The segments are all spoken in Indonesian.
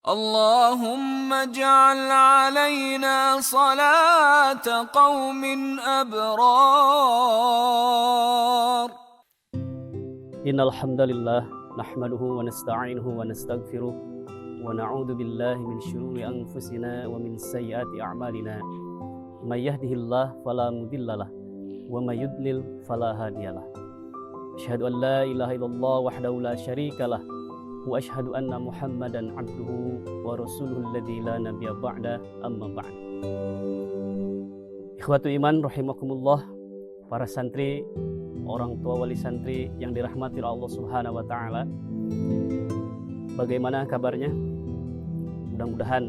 اللهم اجعل علينا صلاة قوم أبرار. إن الحمد لله نحمده ونستعينه ونستغفره ونعوذ بالله من شرور أنفسنا ومن سيئات أعمالنا من يهده الله فلا مضل له ومن يضلل فلا هادي له أشهد أن لا إله إلا الله وحده لا شريك له وأشهد أن محمدا عبده ورسوله الذي لا نبي بعده أما بعد. Ikhwatu iman rahimakumullah, para santri, orang tua wali santri yang dirahmati Allah Subhanahu wa taala. Bagaimana kabarnya? Mudah-mudahan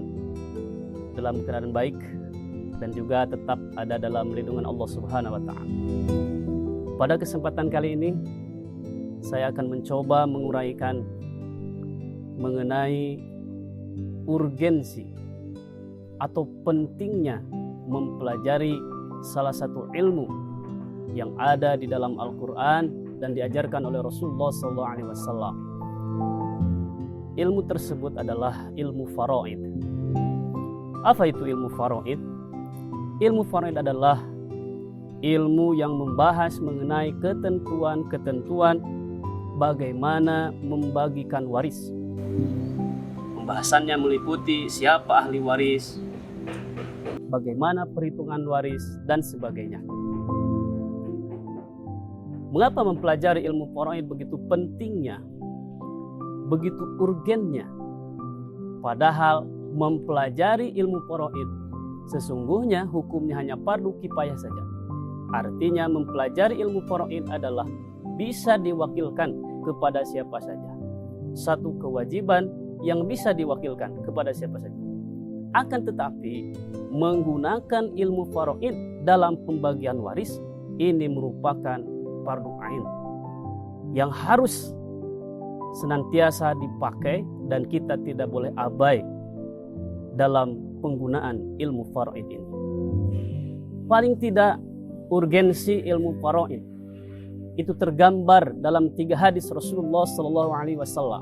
dalam keadaan baik dan juga tetap ada dalam lindungan Allah Subhanahu wa taala. Pada kesempatan kali ini saya akan mencoba menguraikan mengenai urgensi atau pentingnya mempelajari salah satu ilmu yang ada di dalam Al-Quran dan diajarkan oleh Rasulullah SAW. Ilmu tersebut adalah ilmu faraid. Apa itu ilmu faraid? Ilmu faraid adalah ilmu yang membahas mengenai ketentuan-ketentuan bagaimana membagikan waris. Pembahasannya meliputi siapa ahli waris, bagaimana perhitungan waris, dan sebagainya. Mengapa mempelajari ilmu faraid begitu pentingnya, begitu urgennya? Padahal mempelajari ilmu faraid sesungguhnya hukumnya hanya fardu kifayah saja. Artinya mempelajari ilmu faraid adalah bisa diwakilkan kepada siapa saja. Satu kewajiban yang bisa diwakilkan kepada siapa saja. Akan tetapi menggunakan ilmu faraid dalam pembagian waris ini merupakan fardu ain yang harus senantiasa dipakai dan kita tidak boleh abai dalam penggunaan ilmu faraid ini. Paling tidak urgensi ilmu faraid itu tergambar dalam 3 hadis Rasulullah SAW.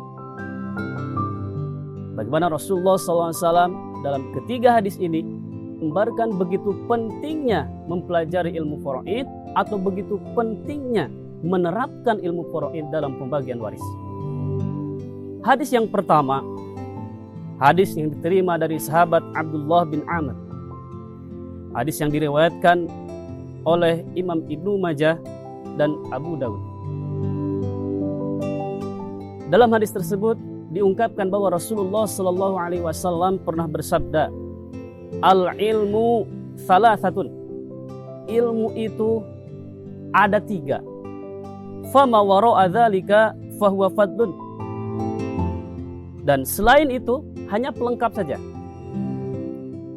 Bagaimana Rasulullah SAW dalam ketiga hadis ini menggambarkan begitu pentingnya mempelajari ilmu faraid atau begitu pentingnya menerapkan ilmu faraid dalam pembagian waris. Hadis yang pertama, hadis yang diterima dari sahabat Abdullah bin Amr. Hadis yang diriwayatkan oleh Imam Ibnu Majah dan Abu Dawud. Dalam hadis tersebut diungkapkan bahwa Rasulullah SAW pernah bersabda, al-ilmu salasatun. Ilmu itu ada 3. Fama wara'a dzalika fahuwa fadlun. Dan selain itu hanya pelengkap saja.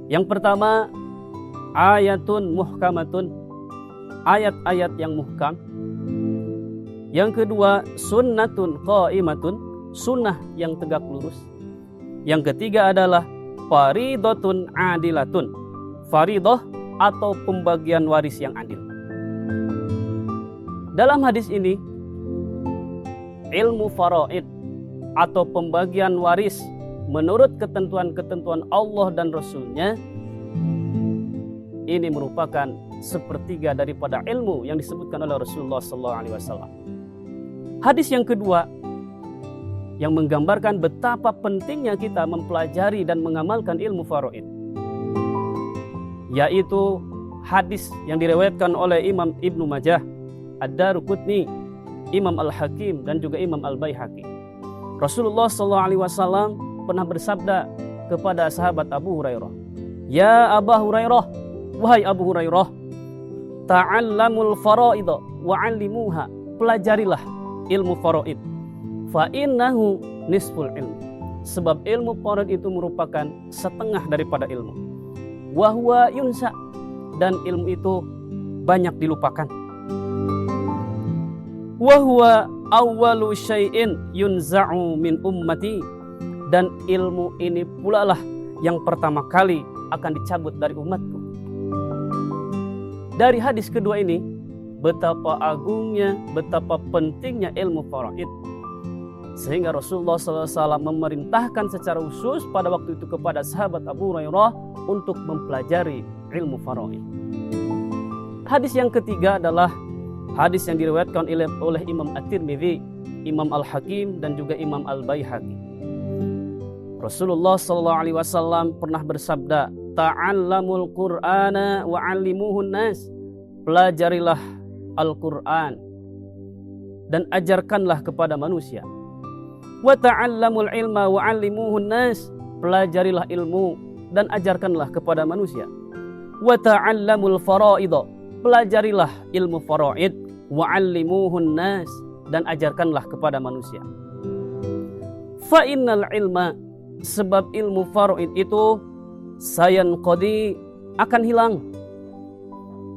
Yang pertama, ayatun muhkamatun, ayat-ayat yang muhkam. Yang kedua, sunnatun qaimatun, sunnah yang tegak lurus. Yang ketiga adalah faridatun adilatun, faridah atau pembagian waris yang adil. Dalam hadis ini, ilmu faraid atau pembagian waris menurut ketentuan-ketentuan Allah dan Rasulnya ini merupakan sepertiga daripada ilmu yang disebutkan oleh Rasulullah SAW. Hadis yang kedua yang menggambarkan betapa pentingnya kita mempelajari dan mengamalkan ilmu faraid, yaitu hadis yang diriwayatkan oleh Imam Ibnu Majah, Ad-Daruqutni, Imam Al-Hakim dan juga Imam Al-Baihaqi. Rasulullah SAW pernah bersabda kepada sahabat Abu Hurairah, "Ya Abu Hurairah, wahai Abu Hurairah, ta'allamul faraida wa'allimuha." Pelajarilah ilmu faraid. Fa innahu nisful ilm. Sebab ilmu faraid itu merupakan setengah daripada ilmu. Wa huwa yunsa, dan ilmu itu banyak dilupakan. Wa huwa awwalu syai'in yunza'u min ummati, dan ilmu ini pula lah yang pertama kali akan dicabut dari umatku. Dari hadis kedua ini betapa agungnya, betapa pentingnya ilmu faraid. Sehingga Rasulullah SAW memerintahkan secara khusus pada waktu itu kepada sahabat Abu Hurairah untuk mempelajari ilmu faraid. Hadis yang ketiga adalah hadis yang diriwayatkan oleh Imam At-Tirmidzi, Imam Al-Hakim, dan juga Imam Al-Baihaqi. Rasulullah SAW pernah bersabda, "Ta'allamul Qur'ana wa 'allimuhun nas." Pelajarilah Al-Qur'an dan ajarkanlah kepada manusia. Wa ta'allamul ilma wa 'allimuhun nas. Pelajarilah ilmu dan ajarkanlah kepada manusia. Wa ta'allamul fara'idha. Pelajarilah ilmu faraid wa 'allimuhun nas dan ajarkanlah kepada manusia. Fa innal ilma, sebab ilmu faraid itu sayanqadi, akan hilang.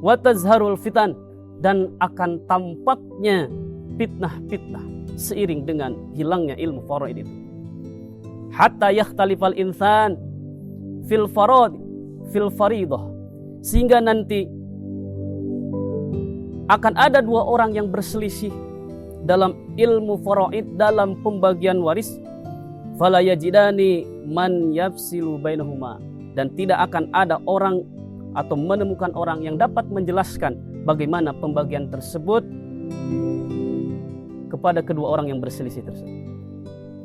Wa tazharul fitan, dan akan tampaknya fitnah-fitnah seiring dengan hilangnya ilmu faraid itu. Hatta yakhtalifal insan fil faridah, sehingga nanti akan ada dua orang yang berselisih dalam ilmu faraid, dalam pembagian waris. Fala yajidani man yafsilu bainahuma, dan tidak akan ada orang atau menemukan orang yang dapat menjelaskan bagaimana pembagian tersebut kepada kedua orang yang berselisih tersebut.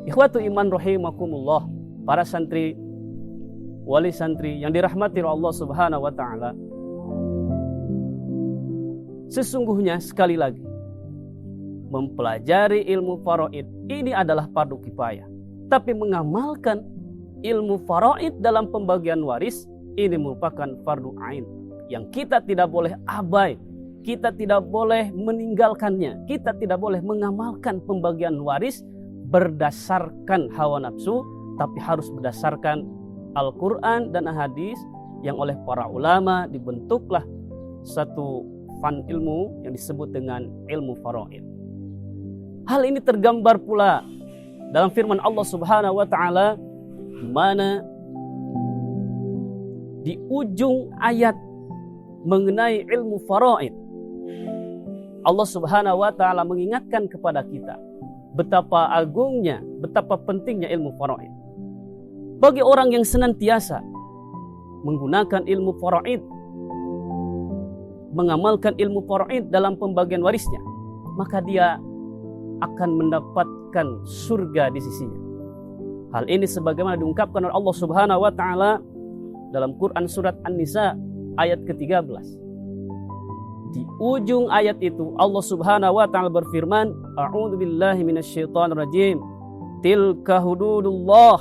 Ikhwatu iman rahimakumullah, para santri, wali santri yang dirahmati Allah Subhanahu wa taala. Sesungguhnya sekali lagi, mempelajari ilmu faraid ini adalah fardu kifayah. Tapi mengamalkan ilmu faraid dalam pembagian waris ini merupakan fardu ain yang kita tidak boleh abai. Kita tidak boleh meninggalkannya. Kita tidak boleh mengamalkan pembagian waris berdasarkan hawa nafsu, tapi harus berdasarkan Al-Quran dan hadis yang oleh para ulama dibentuklah satu fan ilmu yang disebut dengan ilmu faraid. Hal ini tergambar pula dalam firman Allah Subhanahu wa taala, mana di ujung ayat mengenai ilmu faraid Allah Subhanahu wa taala mengingatkan kepada kita betapa agungnya, betapa pentingnya ilmu faraid. Bagi orang yang senantiasa menggunakan ilmu faraid, mengamalkan ilmu faraid dalam pembagian warisnya, maka dia akan mendapatkan surga di sisinya. Hal ini sebagaimana diungkapkan oleh Allah Subhanahu wa taala dalam Quran surat An-Nisa ayat ke-13. Di ujung ayat itu Allah Subhanahu wa taala berfirman, "A'udzu billahi minasyaitonir rajim. Tilka hududullah."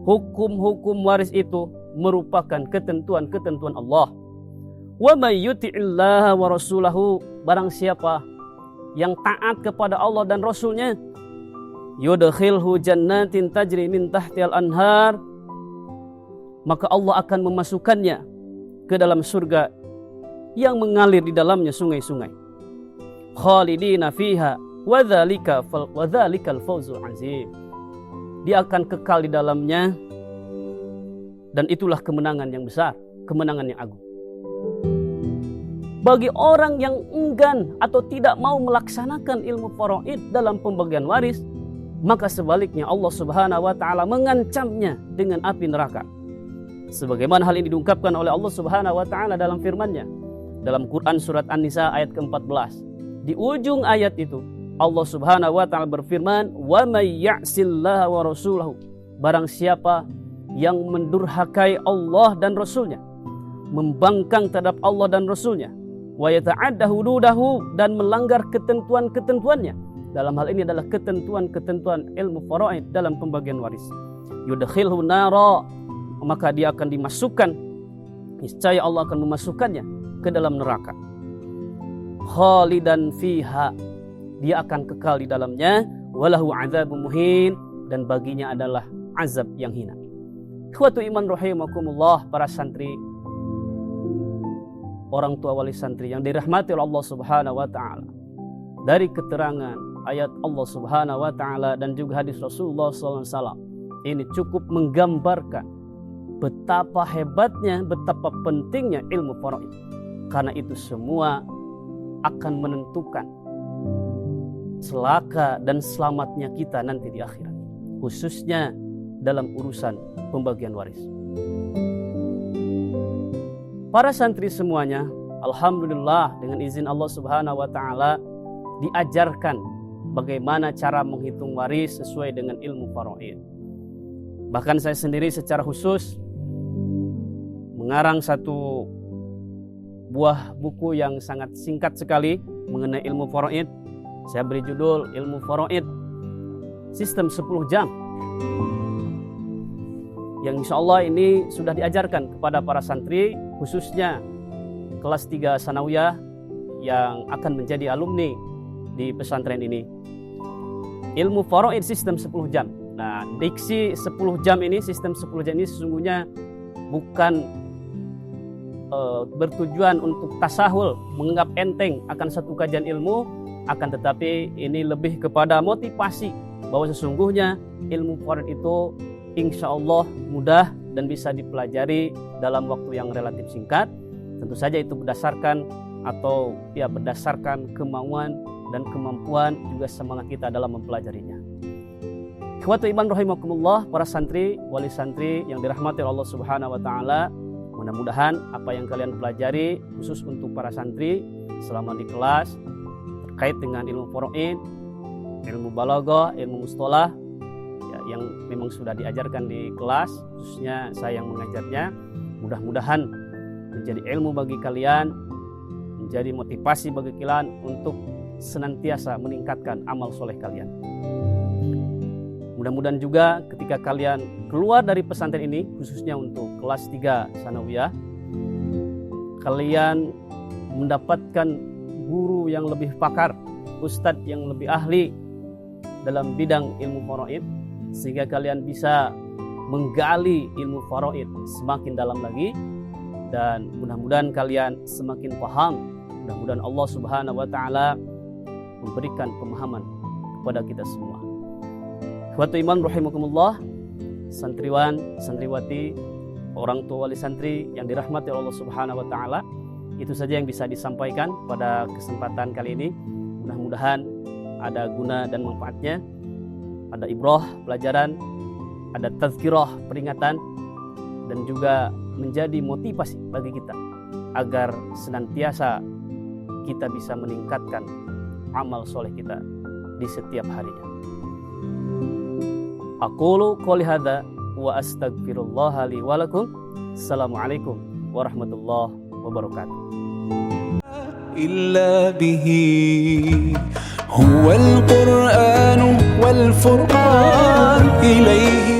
Hukum-hukum waris itu merupakan ketentuan-ketentuan Allah. Wa may yuti'illaha wa rasulahu, barang siapa yang taat kepada Allah dan Rasulnya, yudkhilhu jannatin tajri min tahtihal anhar, maka Allah akan memasukkannya ke dalam surga yang mengalir di dalamnya sungai-sungai. Khalidina fiha wa dzalikal fawzul azim. Dia akan kekal di dalamnya dan itulah kemenangan yang besar, kemenangan yang agung. Bagi orang yang enggan atau tidak mau melaksanakan ilmu faraid dalam pembagian waris, maka sebaliknya Allah Subhanahu wa taala mengancamnya dengan api neraka. Sebagaimana hal ini diungkapkan oleh Allah Subhanahu wa taala dalam firman-Nya dalam Quran surat An-Nisa ayat ke-14. Di ujung ayat itu Allah Subhanahu wa taala berfirman, "Wa may ya'sillaha wa rasulahu." Barang siapa yang mendurhakai Allah dan Rasulnya, membangkang terhadap Allah dan Rasulnya, wa yata'adda hududahu, dan melanggar ketentuan-ketentuannya. Dalam hal ini adalah ketentuan-ketentuan ilmu faraid dalam pembagian waris. Yudkhilhu nara, maka dia akan dimasukkan, niscaya Allah akan memasukkannya ke dalam neraka. Khalidan fiha, dia akan kekal di dalamnya. Walahu adzabun muhin, dan baginya adalah azab yang hina. Ikhwatu iman rahimakumullah, para santri, orang tua wali santri yang dirahmati oleh Allah Subhanahu wa taala. Dari keterangan ayat Allah Subhanahu wa taala dan juga hadis Rasulullah sallallahu alaihi wasallam, ini cukup menggambarkan betapa hebatnya, betapa pentingnya ilmu faraid. Karena itu semua akan menentukan celaka dan selamatnya kita nanti di akhirat, khususnya dalam urusan pembagian waris. Para santri semuanya, alhamdulillah dengan izin Allah Subhanahu wa taala diajarkan bagaimana cara menghitung waris sesuai dengan ilmu faraid. Bahkan saya sendiri secara khusus mengarang satu buah buku yang sangat singkat sekali mengenai ilmu faraid. Saya beri judul Ilmu Faraid Sistem 10 Jam, yang insya Allah ini sudah diajarkan kepada para santri, khususnya kelas 3 sanawiyah yang akan menjadi alumni di pesantren ini. Ilmu Faraid Sistem 10 Jam. Nah, diksi 10 jam ini, sistem 10 jam ini sesungguhnya bukan bertujuan untuk tasahul, menganggap enteng akan satu kajian ilmu, akan tetapi ini lebih kepada motivasi bahwa sesungguhnya ilmu faraid itu insya Allah mudah dan bisa dipelajari dalam waktu yang relatif singkat. Tentu saja itu berdasarkan berdasarkan kemauan dan kemampuan juga semangat kita dalam mempelajarinya. Ikhwatu iman rahimakumullah, para santri, wali santri yang dirahmati Allah Subhanahu wa taala, mudah-mudahan apa yang kalian pelajari khusus untuk para santri selama di kelas terkait dengan ilmu faraid, ilmu balaghah, ilmu mustalah ya, yang memang sudah diajarkan di kelas, khususnya saya yang mengajarnya, mudah-mudahan menjadi ilmu bagi kalian, menjadi motivasi bagi kalian untuk senantiasa meningkatkan amal soleh kalian. Mudah-mudahan juga ketika kalian keluar dari pesantren ini, khususnya untuk kelas 3 sanawiyah, kalian mendapatkan guru yang lebih pakar, ustadz yang lebih ahli dalam bidang ilmu faraid, sehingga kalian bisa menggali ilmu faraid semakin dalam lagi, dan mudah-mudahan kalian semakin paham. Mudah-mudahan Allah Subhanahu wa taala memberikan pemahaman kepada kita semua. Ikhwatu iman rahimakumullah, santriwan, santriwati, orang tua wali santri yang dirahmati Allah Subhanahu wa taala, itu saja yang bisa disampaikan pada kesempatan kali ini. Mudah-mudahan ada guna dan manfaatnya, ada ibrah pelajaran, ada tazkirah peringatan, dan juga menjadi motivasi bagi kita agar senantiasa kita bisa meningkatkan amal soleh kita di setiap harinya. Aqulu qouli hadza wa astaghfirullah li wa lakum. Assalamualaikum warahmatullahi wabarakatuh. إلا به هو القرآن والفرقان إليه